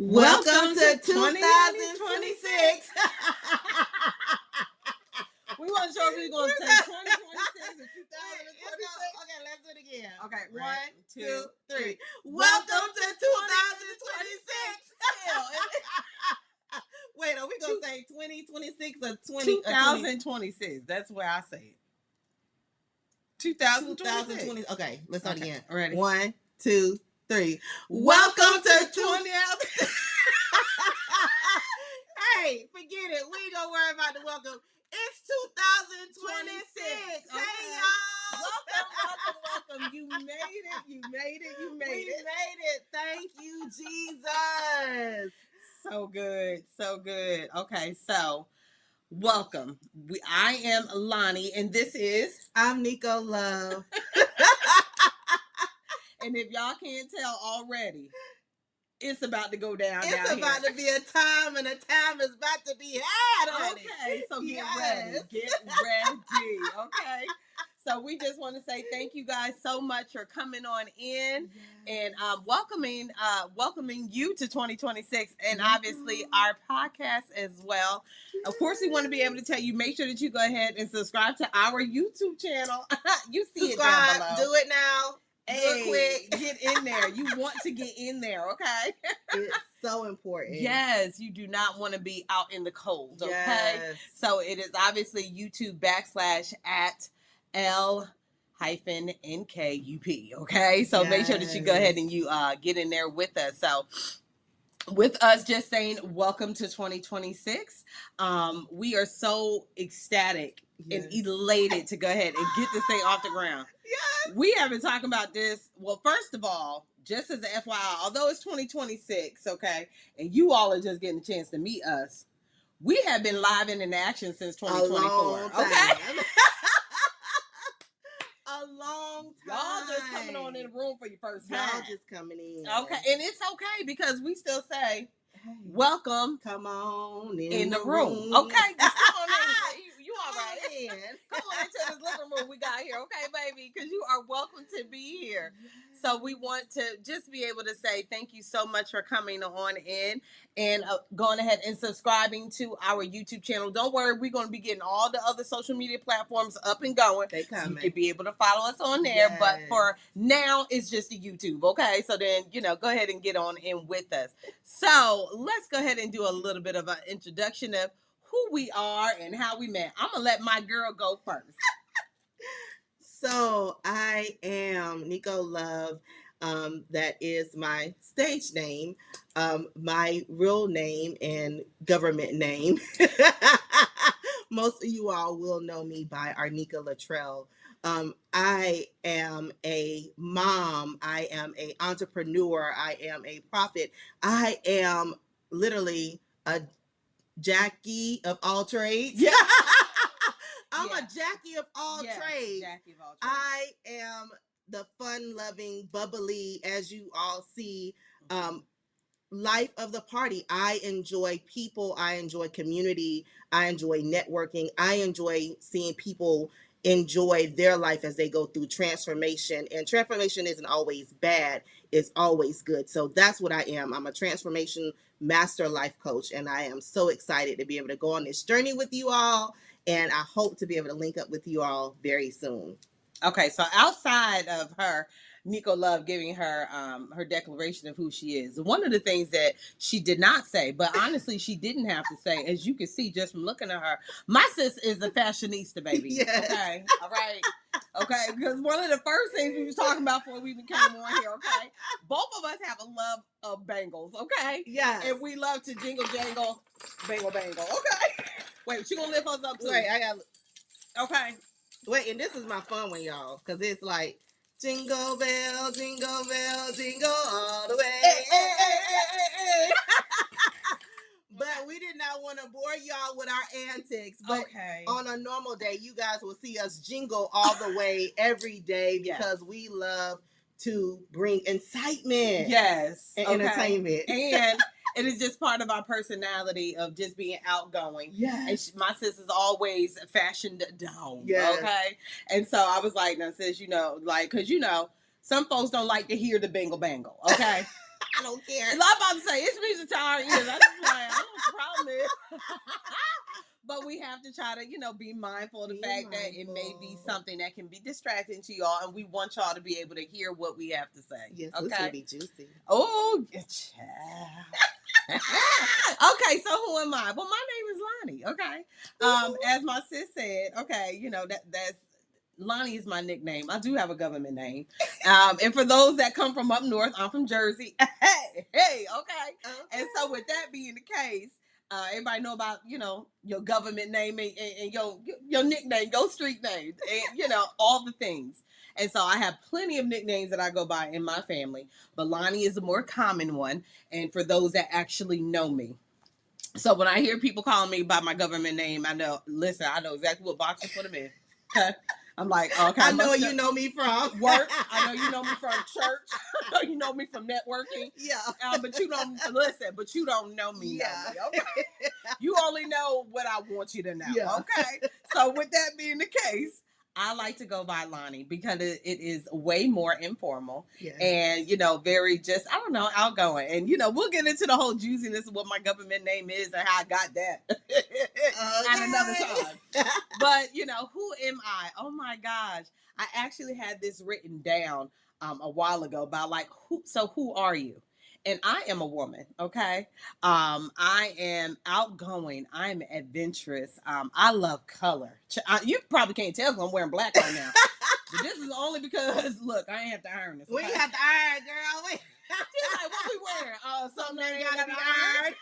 Welcome to 2026. We weren't sure if we were going to say 2026 or 2026. Okay, let's do it again. Okay, one, two, two, three. Welcome Welcome to 2026. Wait, are we going to say 2026 or 2026. That's where I say it. 2026. Okay, let's start again. Ready? 1, 2, 3. Welcome to 20. Hey, forget it. We ain't gonna worry about the welcome. It's 2026. Okay. Hey, y'all. Welcome. You made it. We made it. Thank you, Jesus. So good. Okay, so welcome. I am Lonnie, and this is... I'm Nico Love. And if y'all can't tell already, it's about to go down. It's about to be a time, and a time is about to be had, honey. Okay, so get ready. Okay. So we just want to say thank you guys so much for coming on in and welcoming you to 2026 and obviously our podcast as well. Of course, we want to be able to tell you, make sure that you go ahead and subscribe to our YouTube channel. You see subscribe, it down below. Do it now. Hey, quick. Get in there. You want to get in there, okay? It's so important. Yes, you do not want to be out in the cold, okay? Yes. So it is obviously YouTube /@ L-NKUP, okay? So make sure that you go ahead and you get in there with us. So with us just saying welcome to 2026. We are so ecstatic and elated to go ahead and get this thing off the ground. Yes. We have been talking about this. Well, first of all, just as an FYI, although it's 2026, okay, and you all are just getting a chance to meet us, we have been live and in action since 2024. Okay. A long time. Y'all just coming on in the room for your first time. Y'all just coming in. Okay, and it's okay because we still say, welcome. Come on in the room. Okay, just come on in. You all right? Come on into this living room we got here, okay, baby? Because you are welcome to be here. So we want to just be able to say thank you so much for coming on in and going ahead and subscribing to our YouTube channel. Don't worry, we're going to be getting all the other social media platforms up and going. They coming. So you can be able to follow us on there. Yes. But for now, it's just the YouTube, okay? So then, go ahead and get on in with us. So let's go ahead and do a little bit of an introduction of who we are and how we met. I'm going to let my girl go first. So I am Nico Love. That is my stage name, my real name and government name. Most of you all will know me by Arnika Luttrell. I am a mom. I am an entrepreneur. I am a prophet. I am literally a Jackie of all trades. Yeah. I'm a Jackie of all trades. Jackie of all trades. I am the fun-loving, bubbly, as you all see, life of the party. I enjoy people. I enjoy community. I enjoy networking. I enjoy seeing people enjoy their life as they go through transformation. And transformation isn't always bad. It's always good. So that's what I am. I'm a transformation master life coach. And I am so excited to be able to go on this journey with you all. And I hope to be able to link up with you all very soon. Okay, so outside of her, Nico Love giving her her declaration of who she is, one of the things that she did not say, but honestly she didn't have to say, as you can see just from looking at her, my sis is a fashionista, baby. Yes. Okay, all right. Okay, because one of the first things we was talking about before we even came on here, okay, both of us have a love of bangles, okay? Yes. And we love to jingle jangle, bangle, okay? Wait, she gonna lift us up too. Wait, I got. Okay. Wait, and this is my fun one, y'all, because it's like jingle bell, jingle all the way. Hey. But we did not want to bore y'all with our antics. But on a normal day, you guys will see us jingle all the way every day because we love to bring incitement. Yes. And entertainment. And it is just part of our personality of just being outgoing. Yes. And my sis is always fashioned down. Yes. Okay. And so I was like, now sis, because some folks don't like to hear the bangle. Okay. I don't care. I'm about to say, it's music to our ears. I just like, I don't know what the problem is. But we have to try to, be mindful of the fact that it may be something that can be distracting to y'all, and we want y'all to be able to hear what we have to say. Yes, okay? This will be juicy. Oh, child. Okay, so who am I? Well, my name is Lonnie. Okay, as my sis said. Okay, that's Lonnie is my nickname. I do have a government name. And for those that come from up north, I'm from Jersey. Hey, okay. And so with that being the case, everybody know about, your government name and your nickname, your street name, and, all the things. And so I have plenty of nicknames that I go by in my family, but Lonnie is a more common one. And for those that actually know me. So when I hear people calling me by my government name, I know exactly what box to put them in. Okay. I'm like, okay. I know you know me from work. I know you know me from church. I know you know me from networking. Yeah. But you don't listen. But you don't know me. Yeah. Know me, okay? You only know what I want you to know. Yeah. Okay. So with that being the case, I like to go by Lonnie because it is way more informal. Yes. And, very just, I don't know, outgoing. And, we'll get into the whole juiciness of what my government name is and how I got that at another time. But, who am I? Oh my gosh. I actually had this written down a while ago about who are you? And I am a woman, okay? I am outgoing. I'm adventurous. I love color. You probably can't tell because I'm wearing black right now. But this is only because, look, I ain't have to iron this. Okay? We have to iron, girl. She's like, what we wearing? Something ain't gotta be ironed.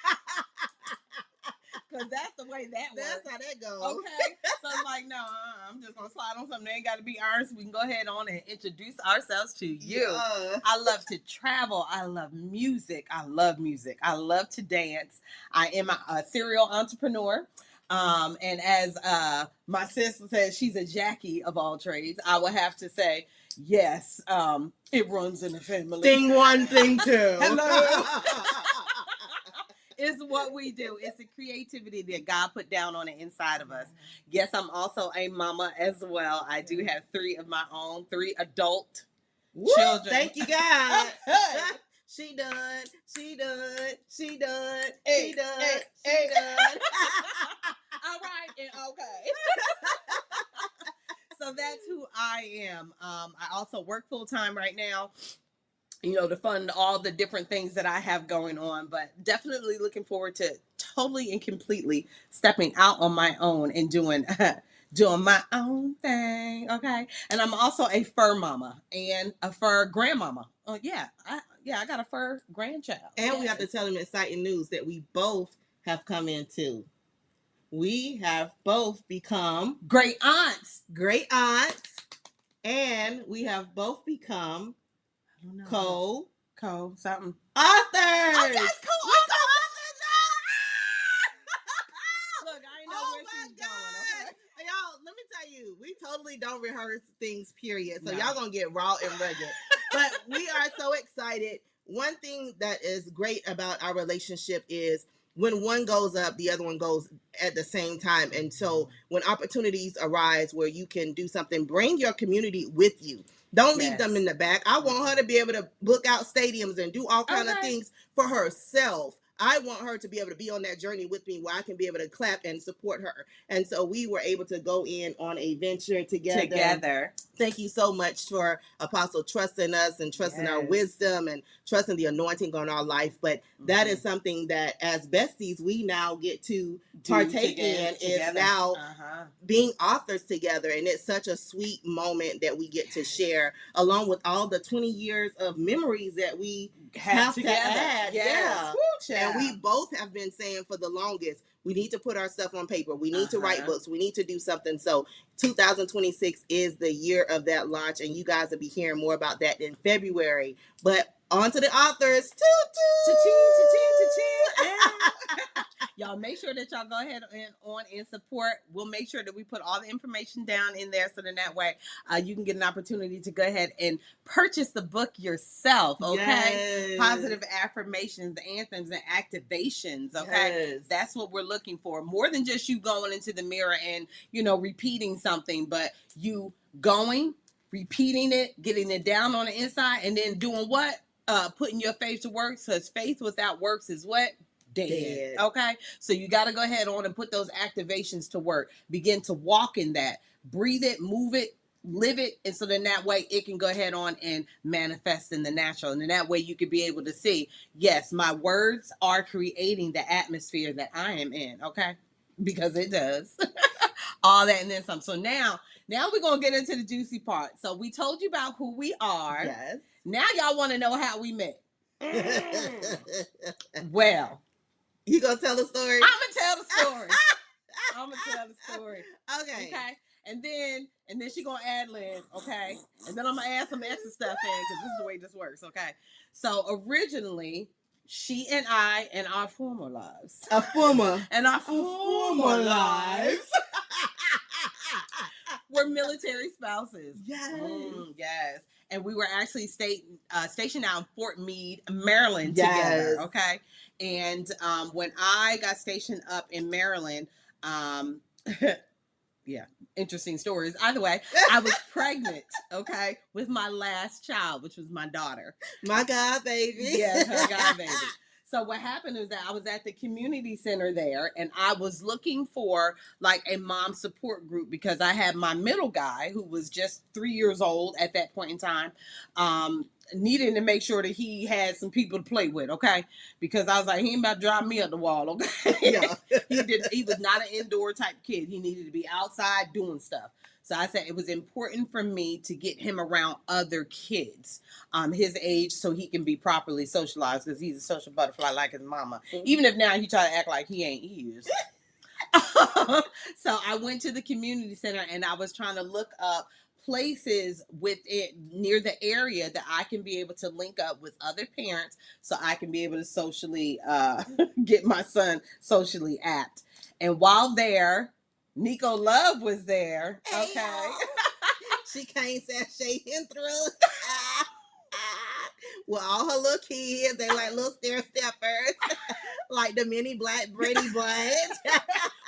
Because that's the way that works. That's how that goes. Okay. So it's like, no, I'm just going to slide on something that ain't got to be ironed, so we can go ahead on and introduce ourselves to you. Yeah. I love to travel. I love music. I love to dance. I am a serial entrepreneur. And as my sister says, she's a Jackie of all trades. I will have to say, yes, it runs in the family. Thing one, thing two. Hello. It's what we do. It's the creativity that God put down on the inside of us. Yes, I'm also a mama as well. I do have 3 of my own, 3 adult children. Thank you, God. She done. Hey, she done. All right, and okay. So that's who I am. I also work full time right now, to fund all the different things that I have going on, but definitely looking forward to totally and completely stepping out on my own and doing my own thing. Okay. And I'm also a fur mama and a fur grandmama. Oh yeah. I got a fur grandchild. And we have to tell them exciting news that we both have come into. We have both become great aunts. And we have both become something authors. Oh, yes, co-authors. Look, I know where she's going. Okay, y'all, let me tell you, we totally don't rehearse things. Period. So y'all gonna get raw and rugged. But we are so excited. One thing that is great about our relationship is when one goes up, the other one goes at the same time. And so when opportunities arise where you can do something, bring your community with you. Don't leave them in the back. I want her to be able to book out stadiums and do all kinds of things for herself. I want her to be able to be on that journey with me where I can be able to clap and support her. And so we were able to go in on a venture together. Thank you so much for Apostle trusting us and trusting our wisdom and trusting the anointing on our life. But that is something that as besties, we now get to partake in is now being authors together. And it's such a sweet moment that we get to share along with all the 20 years of memories that we have to add. Yeah. And we both have been saying for the longest, we need to put our stuff on paper. We need to write books. We need to do something. So 2026 is the year of that launch. And you guys will be hearing more about that in February. But on to the authors. Y'all make sure that y'all go ahead and support. We'll make sure that we put all the information down in there so then that way you can get an opportunity to go ahead and purchase the book yourself. Okay. Yes. Positive affirmations, anthems, and activations. Okay. Yes. That's what we're looking for. More than just you going into the mirror and, repeating something, but you going, repeating it, getting it down on the inside, and then doing what? putting your faith to work, because faith without works is what? Dead. Okay, so you got to go ahead on and put those activations to work. Begin to walk in that, breathe it, move it, live it, and so then that way it can go ahead on and manifest in the natural, and then that way you can be able to see, yes, my words are creating the atmosphere that I am in. Okay, because it does. All that and then some. So now we're gonna get into the juicy part. So we told you about who we are. Yes. Now y'all want to know how we met. Well, you gonna tell the story? I'm gonna tell the story. I'm gonna tell the story. Okay. Okay. And then she gonna ad lib. Okay. And then I'm gonna add some extra stuff in because this is the way this works. Okay. So originally, she and I and our former lives. A former. And our former lives. We're military spouses. Yes. Yes. And we were actually stationed out in Fort Meade, Maryland together. Okay. And when I got stationed up in Maryland, yeah, interesting stories. Either way, I was pregnant, okay, with my last child, which was my daughter. My God, baby. Yes, her God, baby. So what happened is that I was at the community center there, and I was looking for like a mom support group because I had my middle guy who was just 3 years old at that point in time, needing to make sure that he had some people to play with, okay? Because I was like, he ain't about to drive me up the wall, okay? Yeah. He was not an indoor type kid. He needed to be outside doing stuff. So I said it was important for me to get him around other kids his age so he can be properly socialized because he's a social butterfly like his mama. Mm-hmm. Even if now he try to act like he ain't, he is. So I went to the community center and I was trying to look up places with it near the area that I can be able to link up with other parents so I can be able to socially get my son socially apt. And while there, Nico Love was there. Okay. Hey, she came sashaying through. With all her little kids, they like little stair steppers, like the mini black Brady Bunch. Well,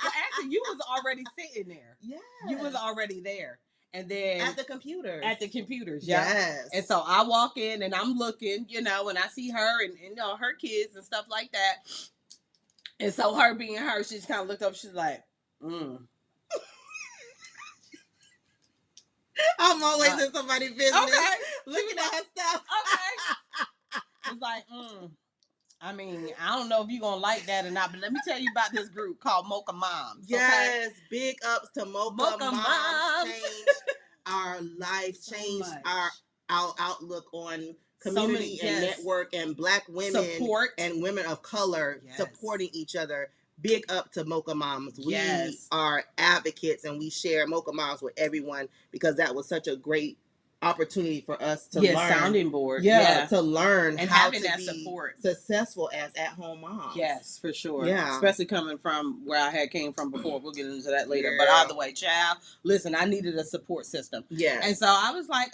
actually, you was already sitting there. Yeah. You was already there. And then at the computers. Yeah. Yes. And so I walk in and I'm looking, and I see her and her kids and stuff like that. And so her being her, she just kind of looked up, she's like, I'm always in somebody's business. Okay. Looking at her stuff. Okay. It's like, I mean, I don't know if you're going to like that or not, but let me tell you about this group called Mocha Moms. Yes. Okay? Big ups to Mocha Moms. Changed our life, changed our outlook on community and network and Black women support and women of color supporting each other. Big up to Mocha Moms. We are advocates and we share Mocha Moms with everyone because that was such a great opportunity for us to learn. Sounding board. To learn and how having to that be support. Successful as at-home moms. Yes, for sure. Yeah. Especially coming from where I had came from before. We'll get into that later. But either way, child, listen, I needed a support system. Yeah. And so I was like,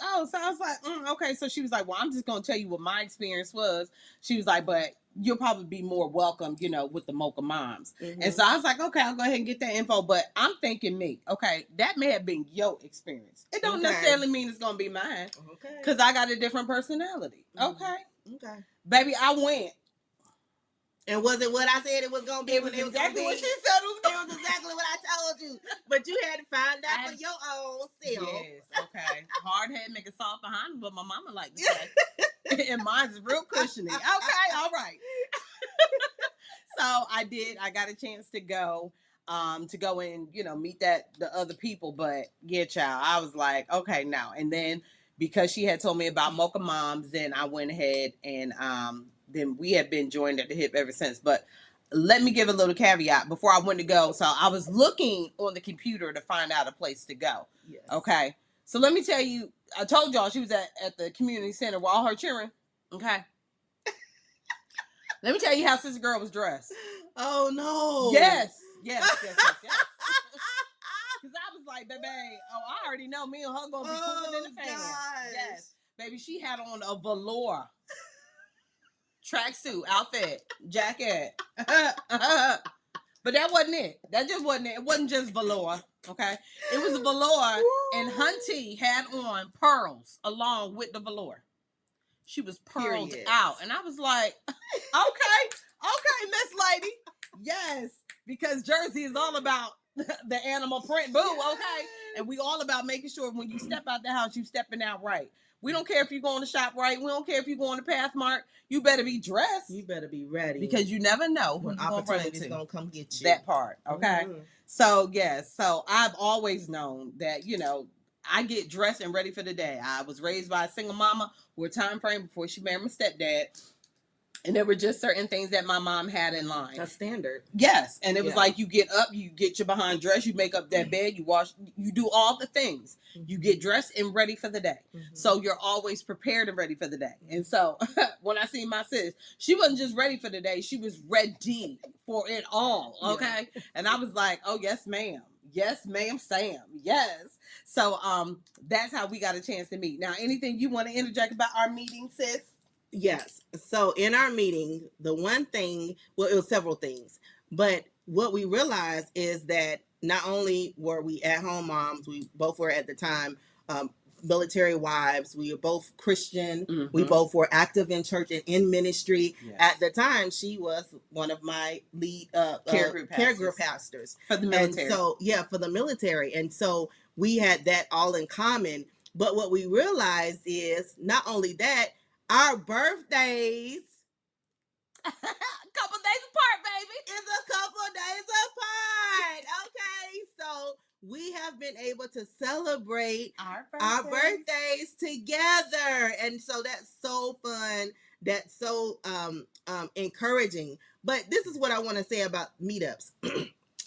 okay. So she was like, well, I'm just going to tell you what my experience was. She was like, but you'll probably be more welcome, with the Mocha Moms. Mm-hmm. And so I was like, okay, I'll go ahead and get that info. But I'm thinking okay, that may have been your experience. It don't necessarily mean it's going to be mine. Okay. Because I got a different personality. Mm-hmm. Okay. Baby, I went. And was it what I said it was going to be? It was exactly what she said it was going to be. It was exactly what I told you. But you had to find out for your own self. Yes, okay. Hard head make it soft behind, but my mama liked to say. And mine's real cushiony. Okay, all right. So I got a chance to go and, meet the other people. But yeah, child, I was like, okay, now. And then because she had told me about Mocha Moms, then I went ahead and then we have been joined at the hip ever since. But let me give a little caveat before I went to go. So I was looking on the computer to find out a place to go. Yes. Okay. So let me tell you, I told y'all she was at the community center with all her children. Okay. Let me tell you how Sister Girl was dressed. Oh, no. Yes. Because I was like, baby, I already know me and her going to be cooking in the family. Yes. Baby, she had on a velour tracksuit, outfit, jacket. But that wasn't it. That just wasn't it. It wasn't just velour, okay? It was a velour, and Hunty had on pearls along with the velour. she was pearled Period. out. And I was like, okay, Miss Lady. Yes, because Jersey is all about the animal print. Boo, okay? And we all about making sure when you step out the house, you stepping out right. We don't care if you're going to shop right. We don't care if you're going to Pathmark. You better be dressed. You better be ready. Because you never know who when you're going to run into. going to come get you. That part, okay? Mm-hmm. So, yes. So, I've always known that, you know, I get dressed and ready for the day. I was raised by a single mama with a time frame before she married my stepdad. And there were just certain things that my mom had in line. A standard. Yes. And it was like you get up, you get your behind dressed, you make up that bed, you wash, you do all the things. You get dressed and ready for the day. So you're always prepared and ready for the day. And so when I see my sis, she wasn't just ready for the day, she was ready for it all. Okay. Yeah. And I was like, oh, yes, ma'am. Yes, ma'am, Sam. Yes. So that's how we got a chance to meet. Now, anything you want to interject about our meeting, sis? Yes. So in our meeting, the one thing, well, it was several things, but what we realized is that not only were we at-home moms, we both were at the time military wives. We were both Christian. We both were active in church and in ministry. Yes. At the time, she was one of my lead care group pastors for the military. And so, yeah, for the military. And so we had that all in common. But what we realized is not only that, our birthdays couple days apart, baby. It's a couple days apart. Okay. So we have been able to celebrate our birthdays together. And so that's so fun. That's so encouraging. But this is what I want to say about meetups.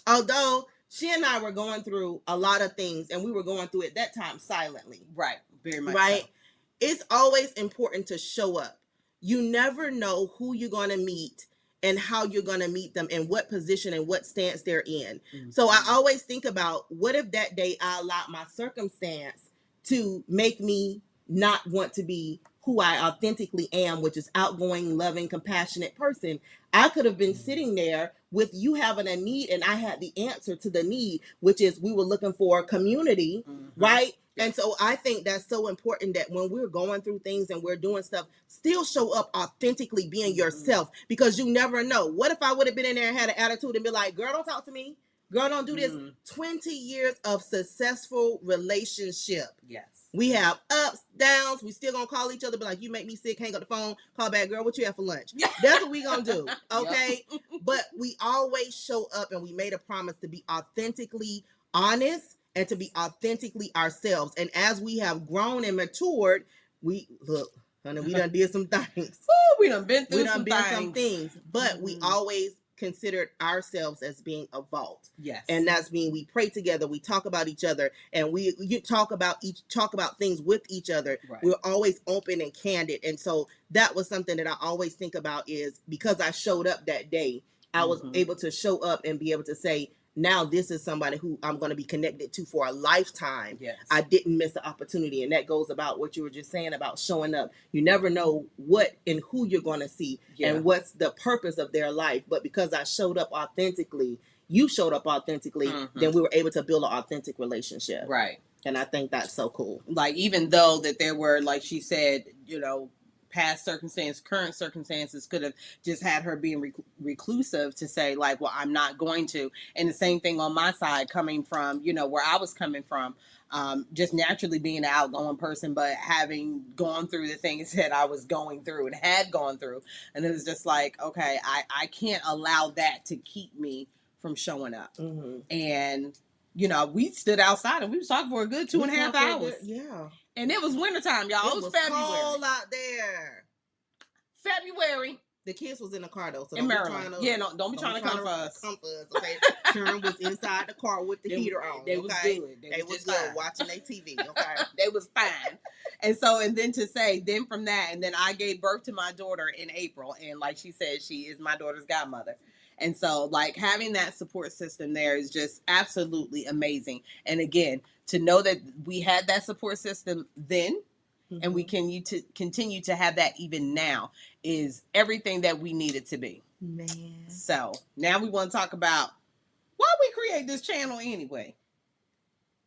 Although she and I were going through a lot of things, and we were going through it that time silently. Right. Very much right. So. It's always important to show up. You never know who you're going to meet and how you're going to meet them and what position and what stance they're in. So I always think about, what if that day I allowed my circumstance to make me not want to be who I authentically am, which is outgoing, loving, compassionate person. I could have been sitting there with you having a need, and I had the answer to the need, which is we were looking for community, right? And so I think that's so important that when we're going through things and we're doing stuff, still show up authentically being yourself, because you never know. What if I would have been in there and had an attitude and be like, girl, don't talk to me. Girl, don't do this. 20 years of successful relationship. Yes. We have ups, downs. We still gonna call each other, be like, you make me sick, hang up the phone, call back, girl, what you have for lunch? That's what we gonna do, okay? Yep. But we always show up, and we made a promise to be authentically honest and to be authentically ourselves. And as we have grown and matured, we look, honey, we done did some things. Ooh, we done been through some things. But we always considered ourselves as being a vault. Yes. And that's mean we pray together, we talk about each other, and you talk about things with each other. Right. We're always open and candid. And so that was something that I always think about, is because I showed up that day, I was able to show up and be able to say, now this is somebody who I'm going to be connected to for a lifetime. Yes. I didn't miss the opportunity. And that goes about what you were just saying about showing up. You never know what and who you're going to see and what's the purpose of their life. But because I showed up authentically, you showed up authentically, then we were able to build an authentic relationship. Right. And I think that's so cool. Like, even though that there were, like she said, you know, past circumstances, current circumstances could have just had her being reclusive to say, like, well, I'm not going to. And the same thing on my side, coming from, you know, where I was coming from, just naturally being an outgoing person, but having gone through the things that I was going through and had gone through. And it was just like, okay, I can't allow that to keep me from showing up. And, you know, we stood outside and we was talking for a good 2.5 hours. Yeah. And it was wintertime, y'all. It was February. Cold out there. February. The kids was in the car though, so in Maryland. Don't be trying to come for us. Okay, Sharon was inside the car with the heater on. They was good. They was good watching their TV. Okay, they was fine. And so, and then to say, then from that, and then I gave birth to my daughter in April, and like she said, she is my daughter's godmother. And so, like, having that support system there is just absolutely amazing. And again, to know that we had that support system then, and we can continue to have that even now, is everything that we need it to be. Man. So now we want to talk about why we create this channel anyway.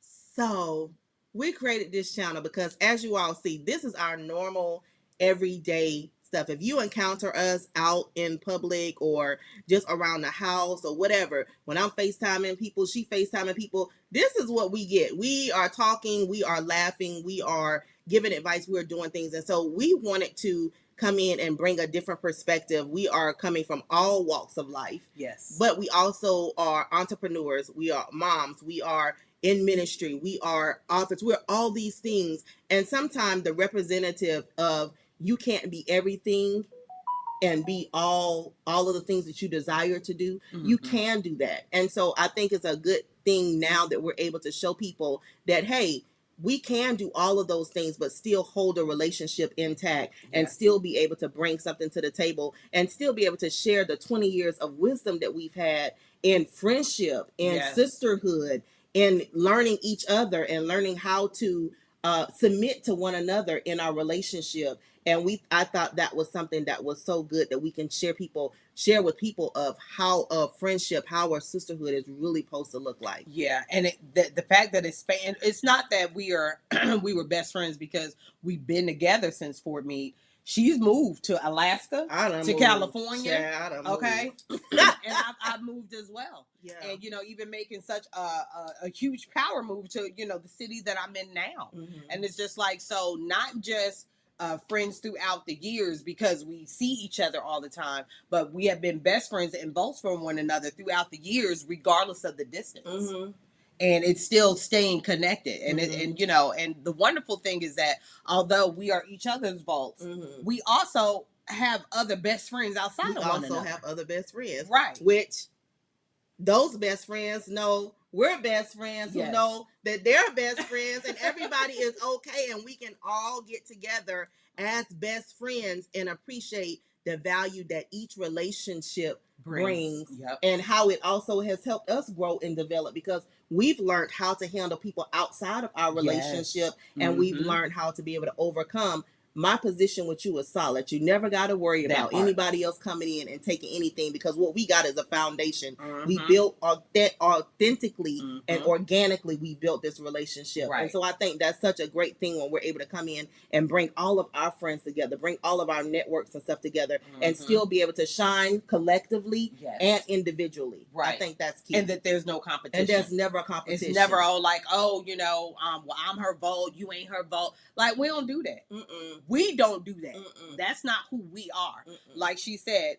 So we created this channel because, as you all see, this is our normal everyday stuff. If you encounter us out in public or just around the house or whatever, when I'm FaceTiming people, she FaceTiming people, this is what we get. We are talking, we are laughing, we are giving advice, we're doing things. And so we wanted to come in and bring a different perspective. We are coming from all walks of life. Yes. But we also are entrepreneurs. We are moms. We are in ministry. We are authors. We're all these things. And sometimes the representative of you can't be everything and be all of the things that you desire to do, you can do that. And so I think it's a good thing now that we're able to show people that, hey, we can do all of those things, but still hold a relationship intact and still be able to bring something to the table and still be able to share the 20 years of wisdom that we've had in friendship, in sisterhood, in learning each other and learning how to submit to one another in our relationship. And I thought that was something that was so good that we can share with people of how a friendship, how a sisterhood is really supposed to look like. Yeah, and the fact that it's not that we are we were best friends because we've been together since Fort Meade. She's moved to Alaska, to California. Okay, and I've moved as well. Yeah, and even making such a huge power move to the city that I'm in now, and it's just like, so not just friends throughout the years because we see each other all the time, but we have been best friends and both from one another throughout the years, regardless of the distance. And it's still staying connected. And and the wonderful thing is that although we are each other's vaults, we also have other best friends outside of one another. We also have other best friends, right? Which those best friends know we're best friends, who know that they're best friends, and everybody is okay, and we can all get together as best friends and appreciate the value that each relationship brings. And how it also has helped us grow and develop, because we've learned how to handle people outside of our relationship, and we've learned how to be able to overcome. My position with you is solid. You never got to worry about anybody else coming in and taking anything, because what we got is a foundation. We built authentically and organically. We built this relationship, and so I think that's such a great thing when we're able to come in and bring all of our friends together, bring all of our networks and stuff together, and still be able to shine collectively and individually. I think that's key, and that there's no competition. And there's never a competition. It's never all like, oh, well, I'm her vote, you ain't her vote. Like, we don't do that. We don't do that. That's not who we are. Like she said,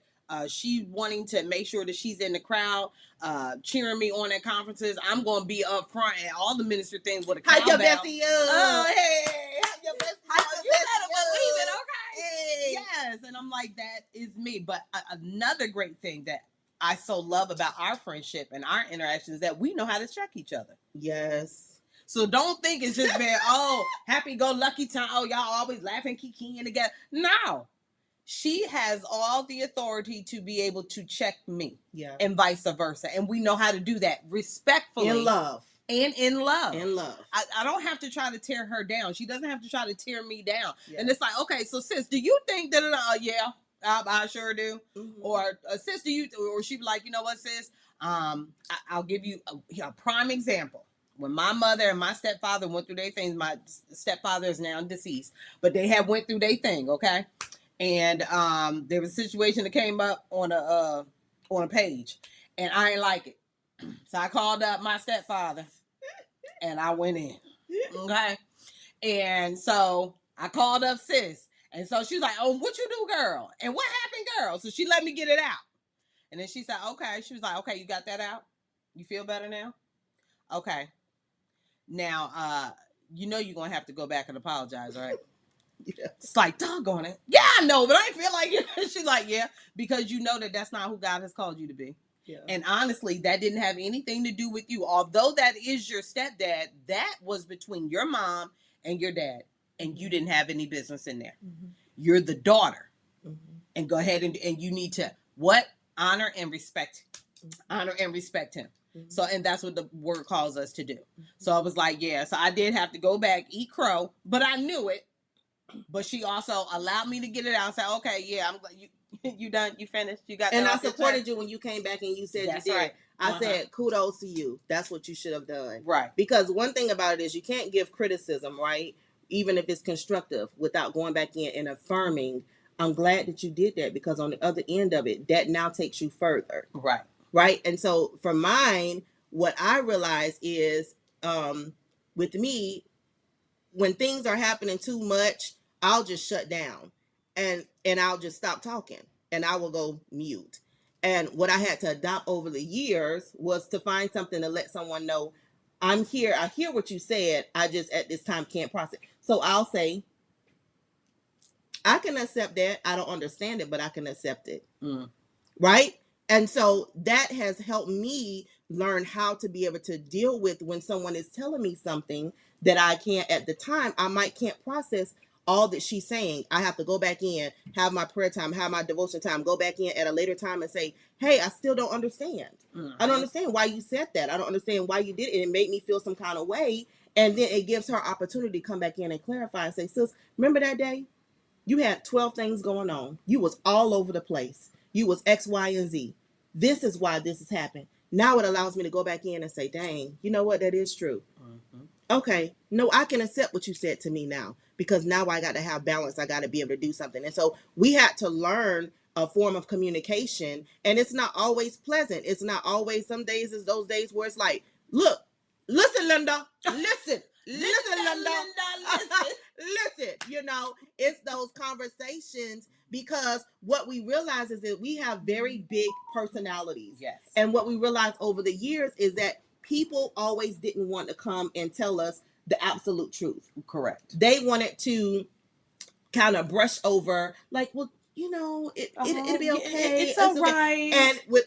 she wanting to make sure that she's in the crowd, cheering me on at conferences. I'm going to be up front at all the ministry things with a cowbell. How your bestie? Oh, hey, how your bestie? You better believe it, okay? Hey. Yes, and I'm like, that is me. But another great thing that I so love about our friendship and our interactions is that we know how to check each other. Yes. So don't think it's just been, happy-go-lucky time. Oh, y'all always laughing, kikiing together. No. She has all the authority to be able to check me. Yeah. And vice versa. And we know how to do that respectfully. In love. And in love. In love. I don't have to try to tear her down. She doesn't have to try to tear me down. Yeah. And it's like, okay, so sis, do you think that, I sure do. Or sis, do you, or she'd be like, you know what, sis, I'll give you a prime example. When my mother and my stepfather went through their things, my stepfather is now deceased, but they have went through their thing, okay? And there was a situation that came up on a page, and I ain't like it. So I called up my stepfather, and I went in, okay? And so I called up sis, and so she's like, oh, what you do, girl? And what happened, girl? So she let me get it out. And then she said, okay. She was like, okay, you got that out? You feel better now? Okay. Now, you're going to have to go back and apologize, right? Yeah. It's like, doggone it. Yeah, I know, but I ain't feel like it. She's like, yeah, because you know that that's not who God has called you to be. Yeah. And honestly, that didn't have anything to do with you. Although that is your stepdad, that was between your mom and your dad. And you didn't have any business in there. You're the daughter. And go ahead and you need to, honor and respect. Honor and respect him. So, and that's what the word calls us to do. So I was like, yeah. So I did have to go back, eat crow, but I knew it. But she also allowed me to get it out and say, okay, yeah, you done, you finished, you got. And I supported you when you came back and you said that's you did. Right. I said, kudos to you. That's what you should have done. Right. Because one thing about it is you can't give criticism, right? even if it's constructive, without going back in and affirming, I'm glad that you did that, because on the other end of it, that now takes you further. Right. Right. And so for mine, what I realize is, with me, when things are happening too much, I'll just shut down, and I'll just stop talking, and I will go mute. And what I had to adopt over the years was to find something to let someone know, I'm here. I hear what you said. I just at this time can't process. So I'll say, I can accept that. I don't understand it, but I can accept it. Right? And so that has helped me learn how to be able to deal with when someone is telling me something that I can't at the time. I might can't process all that she's saying. I have to go back in, have my prayer time, have my devotion time, go back in at a later time and say, hey, I still don't understand. I don't understand why you said that. I don't understand why you did it. It made me feel some kind of way. And then it gives her opportunity to come back in and clarify and say, sis, remember that day? You had 12 things going on. You was all over the place. You was X, Y, and Z. This is why this has happened. Now it allows me to go back in and say, dang, you know what? That is true. Okay. No, I can accept what you said to me now, because now I got to have balance. I got to be able to do something. And so we had to learn a form of communication, and it's not always pleasant. It's not always, some days is those days where it's like, look, listen, Linda, listen, Linda, listen, it's those conversations, because what we realize is that we have very big personalities. Yes. And what we realized over the years is that people always didn't want to come and tell us the absolute truth. Correct. They wanted to kind of brush over, like, well, it'll be okay. It's all right. And with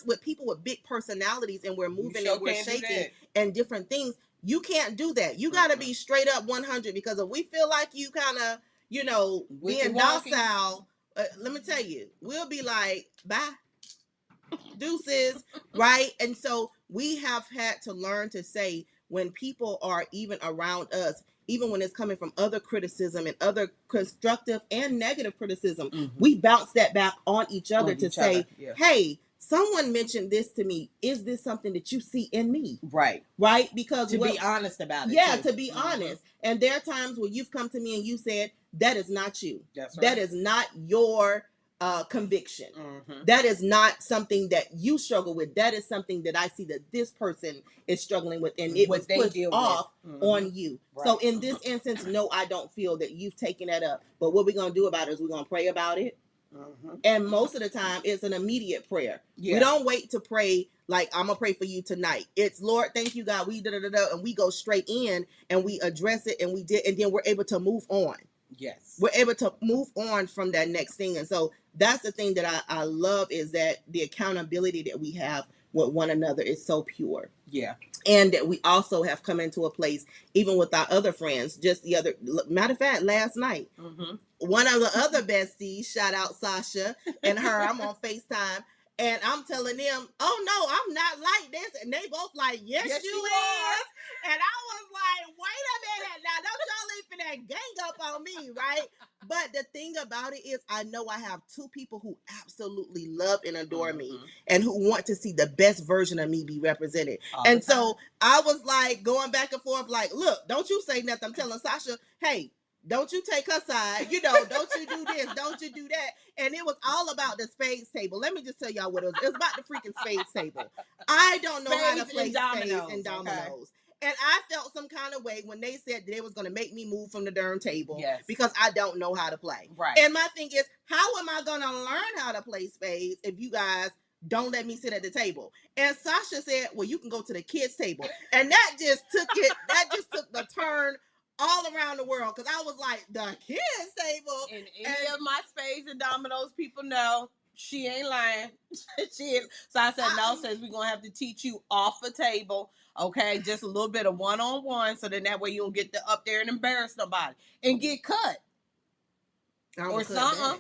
with people with big personalities, and we're moving and we're shaking and different things, you can't do that. You got to be straight up 100, because if we feel like you kind of, being docile, let me tell you, we'll be like, bye, deuces, right? And so we have had to learn to say, when people are even around us, even when it's coming from other criticism and other constructive and negative criticism, we bounce that back on each other to say, hey, someone mentioned this to me. Is this something that you see in me? Right. Right? Because to be honest about it. Yeah, to be honest. And there are times where you've come to me and you said, that is not you. That's right. That is not your conviction. That is not something that you struggle with. That is something that I see that this person is struggling with, and it was pushed off on you. Right. So in this instance, no, I don't feel that you've taken that up. But what we're going to do about it is we're going to pray about it. And most of the time, it's an immediate prayer. Yeah. We don't wait to pray like, I'm going to pray for you tonight. It's, Lord, thank you, God. We da-da-da-da, and we go straight in and we address it, and we did, and then we're able to move on. Yes. We're able to move on from that next thing. And so that's the thing that I love, is that the accountability that we have with one another is so pure. Yeah. And that we also have come into a place, even with our other friends, matter of fact, last night, one of the other besties, shout out Sasha and her, I'm on FaceTime, and I'm telling them, oh no, I'm not like this. And they both like, yes you is. And I was like, wait a minute, now don't y'all even gang up on me, right? But the thing about it is, I know I have two people who absolutely love and adore me, and who want to see the best version of me be represented. And so I was like going back and forth, like, look, don't you say nothing. I'm telling Sasha, hey, don't you take her side, don't you do this, don't you do that. And it was all about the spades table. Let me just tell y'all what it was. It was about the freaking spades table. I don't know how to play spades and dominoes. Okay. And I felt some kind of way when they said they was going to make me move from the darn table, because I don't know how to play. Right. And my thing is, how am I going to learn how to play spades if you guys don't let me sit at the table? And Sasha said, well, you can go to the kids' table. And that just took the turn all around the world, because I was like, the kids' table. And any of my spades and dominoes people know, she ain't lying. So I said, no, sis, we're going to have to teach you off a table. Okay, just a little bit of one-on-one, so then that way you don't get up there and embarrass nobody and get cut. Or something.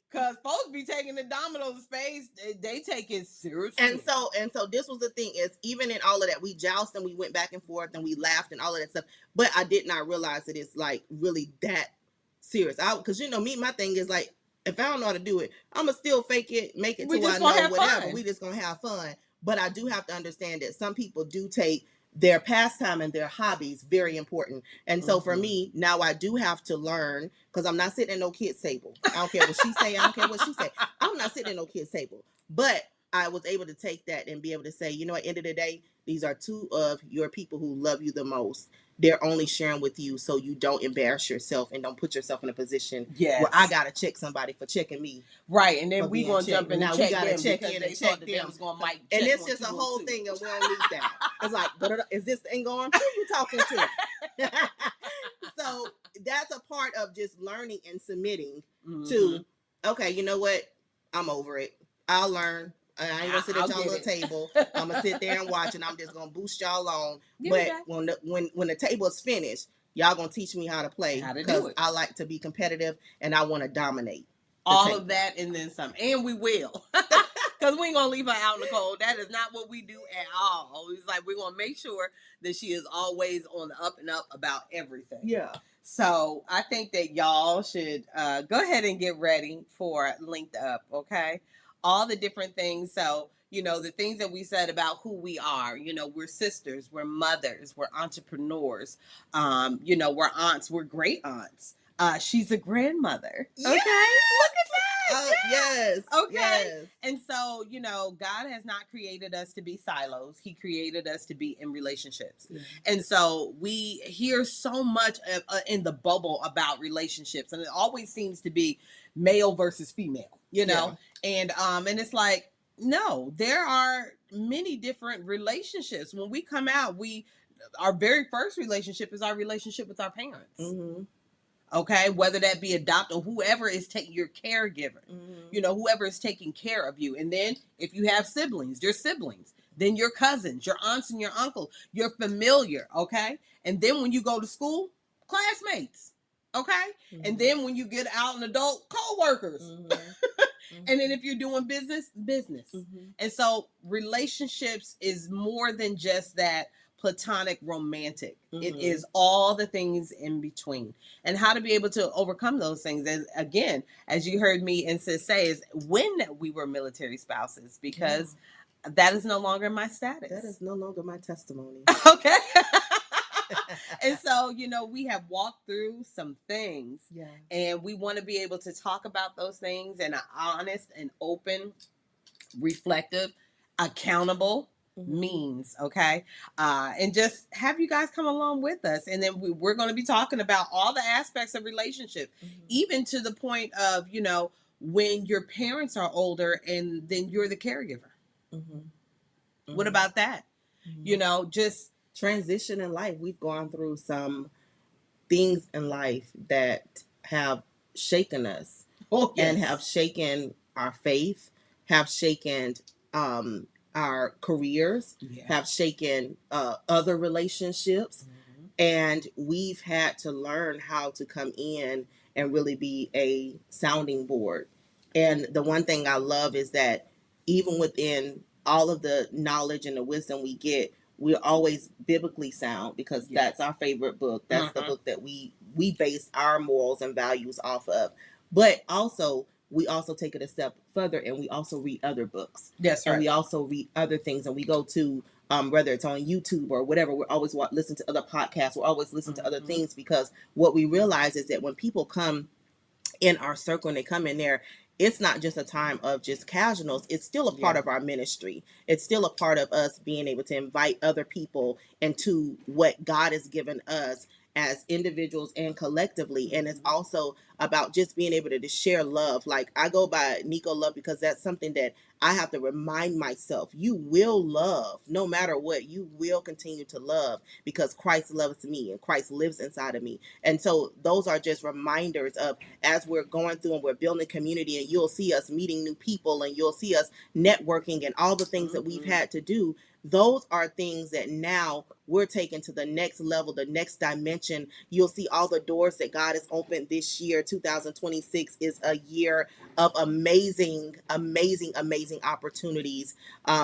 Because folks be taking the dominoes space, they take it seriously. And so this was the thing, is even in all of that, we jousted and we went back and forth and we laughed and all of that stuff. But I did not realize that it's like really that serious. Because me, my thing is like, if I don't know how to do it, I'm going to still fake it, make it to I know whatever. We just going to have fun. But I do have to understand that some people do take their pastime and their hobbies very important. And so for me now, I do have to learn, because I'm not sitting at no kids table. I don't care what she say, I don't care what she say, I'm not sitting at no kids table. But I was able to take that and be able to say, you know, at the end of the day, these are two of your people who love you the most. They're only sharing with you so you don't embarrass yourself and don't put yourself in a position where I gotta check somebody for checking me. Right, and then for we being gonna checked. jump in Now and we check gotta them check because in they and thought check that they them. was gonna mic check And it's on just a two on whole two. thing, and we don't need that. It's like, is this thing going? Who you talking to? So that's a part of just learning and submitting to, okay, you know what? I'm over it. I'll learn. I ain't gonna sit at y'all little table. I'm gonna sit there and watch, and I'm just gonna boost y'all on. But when the table is finished, y'all gonna teach me how to play, because I like to be competitive and I want to dominate. All of that and then some, and we will, because we ain't gonna leave her out in the cold. That is not what we do at all. It's like we're gonna make sure that she is always on the up and up about everything. Yeah. So I think that y'all should go ahead and get ready for Linked Up, okay? All the different things. So, you know, the things that we said about who we are. You know, we're sisters, we're mothers, we're entrepreneurs. You know, we're aunts, we're great aunts. She's a grandmother. Okay, look at that. Yes. Okay. Yes. And so, you know, God has not created us to be silos. He created us to be in relationships. Yeah. And so we hear so much in the bubble about relationships, and it always seems to be male versus female, you know? Yeah. And it's like, no, there are many different relationships. When we come out, our very first relationship is our relationship with our parents. Mm-hmm. Okay, whether that be adopt or whoever is taking your caregiver, you know, whoever is taking care of you. And then if you have siblings, your siblings, then your cousins, your aunts and your uncles, your familiar. Okay, and then when you go to school, classmates. Okay, and then when you get out an adult, co-workers. And then if you're doing business. And so relationships is more than just that platonic romantic. It is all the things in between, and how to be able to overcome those things. As you heard me and Sis say, is when we were military spouses, because that is no longer my status. That is no longer my testimony. Okay. And so, you know, we have walked through some things, and we want to be able to talk about those things in an honest and open, reflective, accountable means. Okay. And just have you guys come along with us, and then we're going to be talking about all the aspects of relationship, even to the point of, you know, when your parents are older and then you're the caregiver. What about that? You know, just transition in life. We've gone through some things in life that have shaken us, and have shaken our faith, have shaken our careers, have shaken other relationships. And we've had to learn how to come in and really be a sounding board. And the one thing I love is that even within all of the knowledge and the wisdom we get, we're always biblically sound, because that's our favorite book. That's the book that we base our morals and values off of. But also, we also take it a step further, and we also read other books. That's right. And we also read other things, and we go to whether it's on YouTube or whatever, we're always listening to other podcasts. We're always listening to other things, because what we realize is that when people come in our circle and they come in there, it's not just a time of just casuals. It's still a part of our ministry. It's still a part of us being able to invite other people into what God has given us as individuals and collectively. And it's also about just being able to share love. Like, I go by Nico Love, because that's something that I have to remind myself. You will love no matter what. You will continue to love, because Christ loves me and Christ lives inside of me. And so those are just reminders of, as we're going through and we're building community, and you'll see us meeting new people, and you'll see us networking and all the things that we've had to do. Those are things that now we're taking to the next level, the next dimension. You'll see all the doors that God has opened this year. 2026 is a year of amazing opportunities.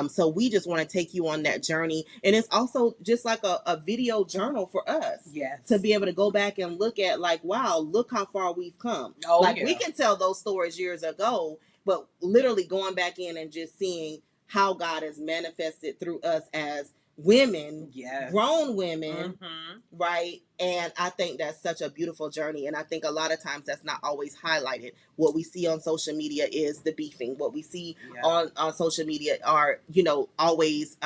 So we just want to take you on that journey. And it's also just like a video journal for us. Yes. To be able to go back and look at, like, wow, look how far we've come. We can tell those stories years ago, but literally going back in and just seeing how God has manifested through us as women, yes, grown women, right? And I think that's such a beautiful journey. And I think a lot of times that's not always highlighted. What we see on social media is the beefing. What we see on social media are, always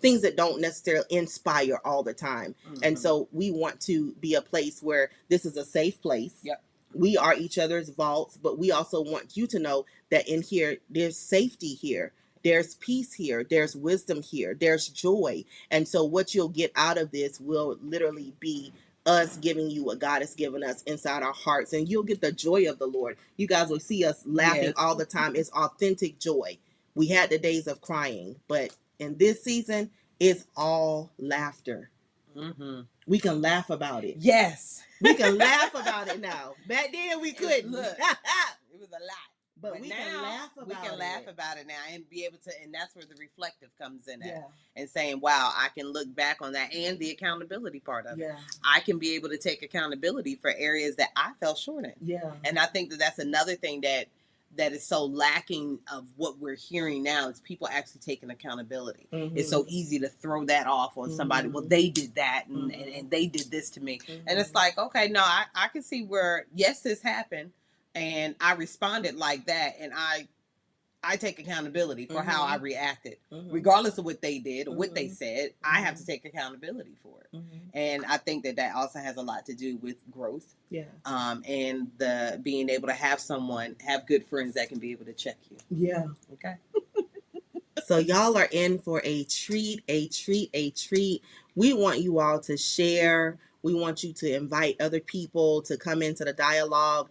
things that don't necessarily inspire all the time. And so we want to be a place where this is a safe place. Yep. We are each other's vaults, but we also want you to know that in here, there's safety here. There's peace here. There's wisdom here. There's joy. And so what you'll get out of this will literally be us giving you what God has given us inside our hearts. And you'll get the joy of the Lord. You guys will see us laughing all the time. It's authentic joy. We had the days of crying, but in this season, it's all laughter. We can laugh about it. Yes. We can laugh about it now. Back then we couldn't. Look, it was a lot. But we can laugh about it. We can laugh about it now and be able to, and that's where the reflective comes in at. And saying, wow, I can look back on that, and the accountability part of it. I can be able to take accountability for areas that I fell short in. And I think that that's another thing that is so lacking of what we're hearing now is people actually taking accountability. It's so easy to throw that off on somebody. Well, they did that and they did this to me. And it's like, okay, no, I can see where, yes, this happened. And I responded like that, and I take accountability for how I reacted, regardless of what they did or what they said. I have to take accountability for it, and I think that also has a lot to do with growth. And the being able to have good friends that can be able to check you. Okay. So y'all are in for a treat. We want you all to share. We want you to invite other people to come into the dialogue.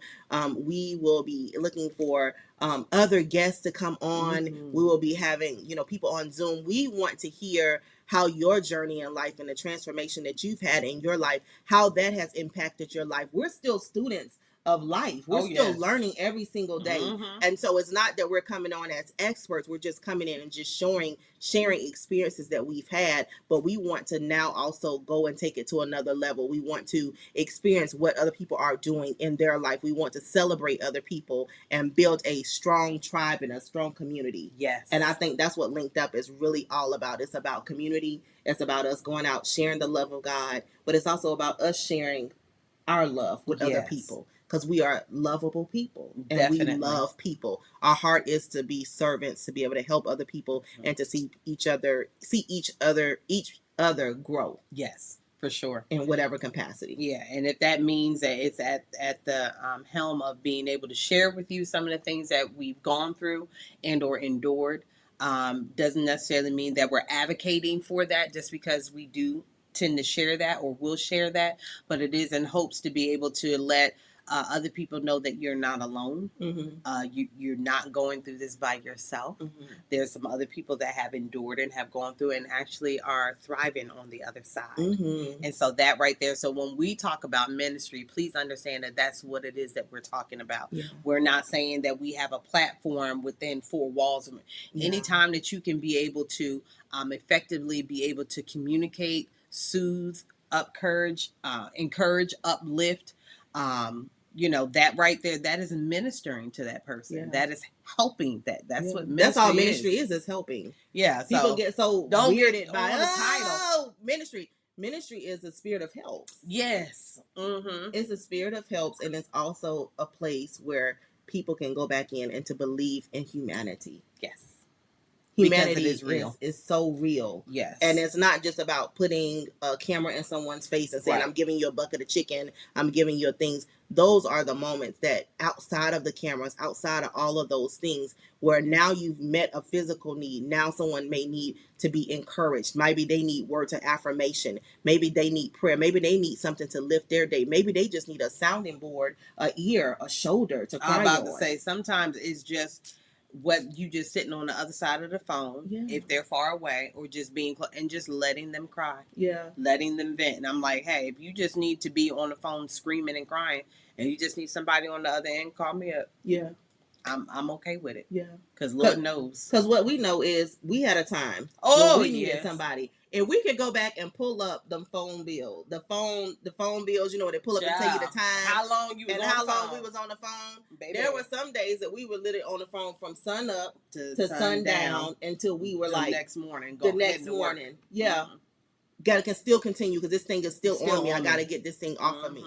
We will be looking for other guests to come on. We will be having, people on Zoom. We want to hear how your journey in life and the transformation that you've had in your life, how that has impacted your life. We're still students of life. We're still learning every single day. And so it's not that we're coming on as experts. We're just coming in and just sharing experiences that we've had, but we want to now also go and take it to another level. We want to experience what other people are doing in their life. We want to celebrate other people and build a strong tribe and a strong community. And I think that's what Linked Up is really all about. It's about community. It's about us going out, sharing the love of God, but it's also about us sharing our love with other people. Because we are lovable people and we love people. Our heart is to be servants, to be able to help other people and to see each other grow. Yes, for sure. In whatever capacity. Yeah, and if that means that it's at the helm of being able to share with you some of the things that we've gone through and or endured, doesn't necessarily mean that we're advocating for that just because we do tend to share that or will share that, but it is in hopes to be able to let other people know that you're not alone. You're not going through this by yourself. There's some other people that have endured and have gone through and actually are thriving on the other side. And so that right there. So when we talk about ministry, please understand that that's what it is that we're talking about. We're not saying that we have a platform within four walls. Anytime that you can be able to effectively be able to communicate, soothe, encourage, uplift, that right there, that is ministering to that person. That is helping. That's what ministry is. That's all ministry is helping. People get so weirded by the title. Ministry is a spirit of help. Yes. It's a spirit of helps, and it's also a place where people can go back in and to believe in humanity. Humanity is real. Is so real. And it's not just about putting a camera in someone's face and saying, I'm giving you a bucket of chicken, I'm giving you things. Those are the moments that outside of the cameras, outside of all of those things, where now you've met a physical need. Now someone may need to be encouraged. Maybe they need words of affirmation. Maybe they need prayer. Maybe they need something to lift their day. Maybe they just need a sounding board, a ear, a shoulder to cry on. I'm about to say, sometimes it's just what you just sitting on the other side of the phone, if they're far away, or just being and just letting them cry, letting them vent. And I'm like, hey, if you just need to be on the phone screaming and crying, and you just need somebody on the other end, call me up. I'm okay with it. Because Lord knows. Because what we know is we had a time. We needed somebody. If we could go back and pull up the phone bill, the phone bills, you know, they pull up and tell you the time, how long you was and on how the long phone. we was on the phone. Baby. There were some days that we were literally on the phone from sun up to sundown sundown until we were the next morning. Yeah. Can still continue because this thing is still on me. I got to get this thing off of me.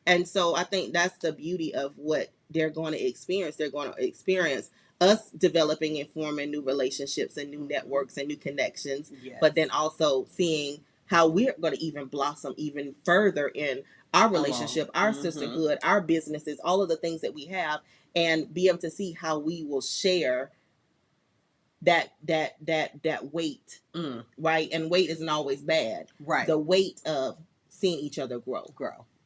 And so I think that's the beauty of what they're going to experience. They're going to experience us developing and forming new relationships and new networks and new connections, but then also seeing how we're going to even blossom even further in our relationship, our sisterhood, our businesses, all of the things that we have, and be able to see how we will share that weight, right? And weight isn't always bad, right? The weight of seeing each other grow.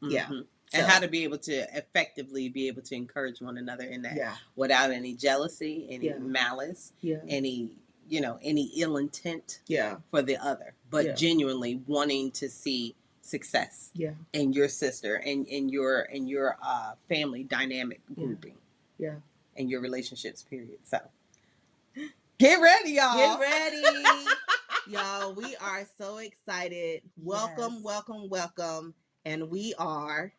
Yeah. And how to be able to effectively be able to encourage one another in that without any jealousy, any malice, any any ill intent for the other, but genuinely wanting to see success in your sister and in your family dynamic grouping and your relationships, period. So get ready, y'all. Get ready. Y'all, we are so excited. Welcome, welcome, welcome. And we are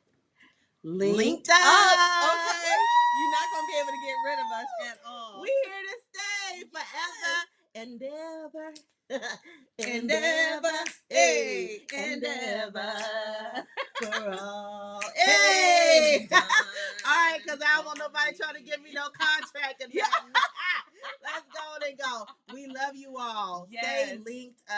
linked up. Okay. You're not going to be able to get rid of us at all. We here to stay forever and ever. Endeavor, hey, endeavor for all. Hey! All right, because I don't want nobody trying to give me no contract. Let's go and go. We love you all. Stay linked up.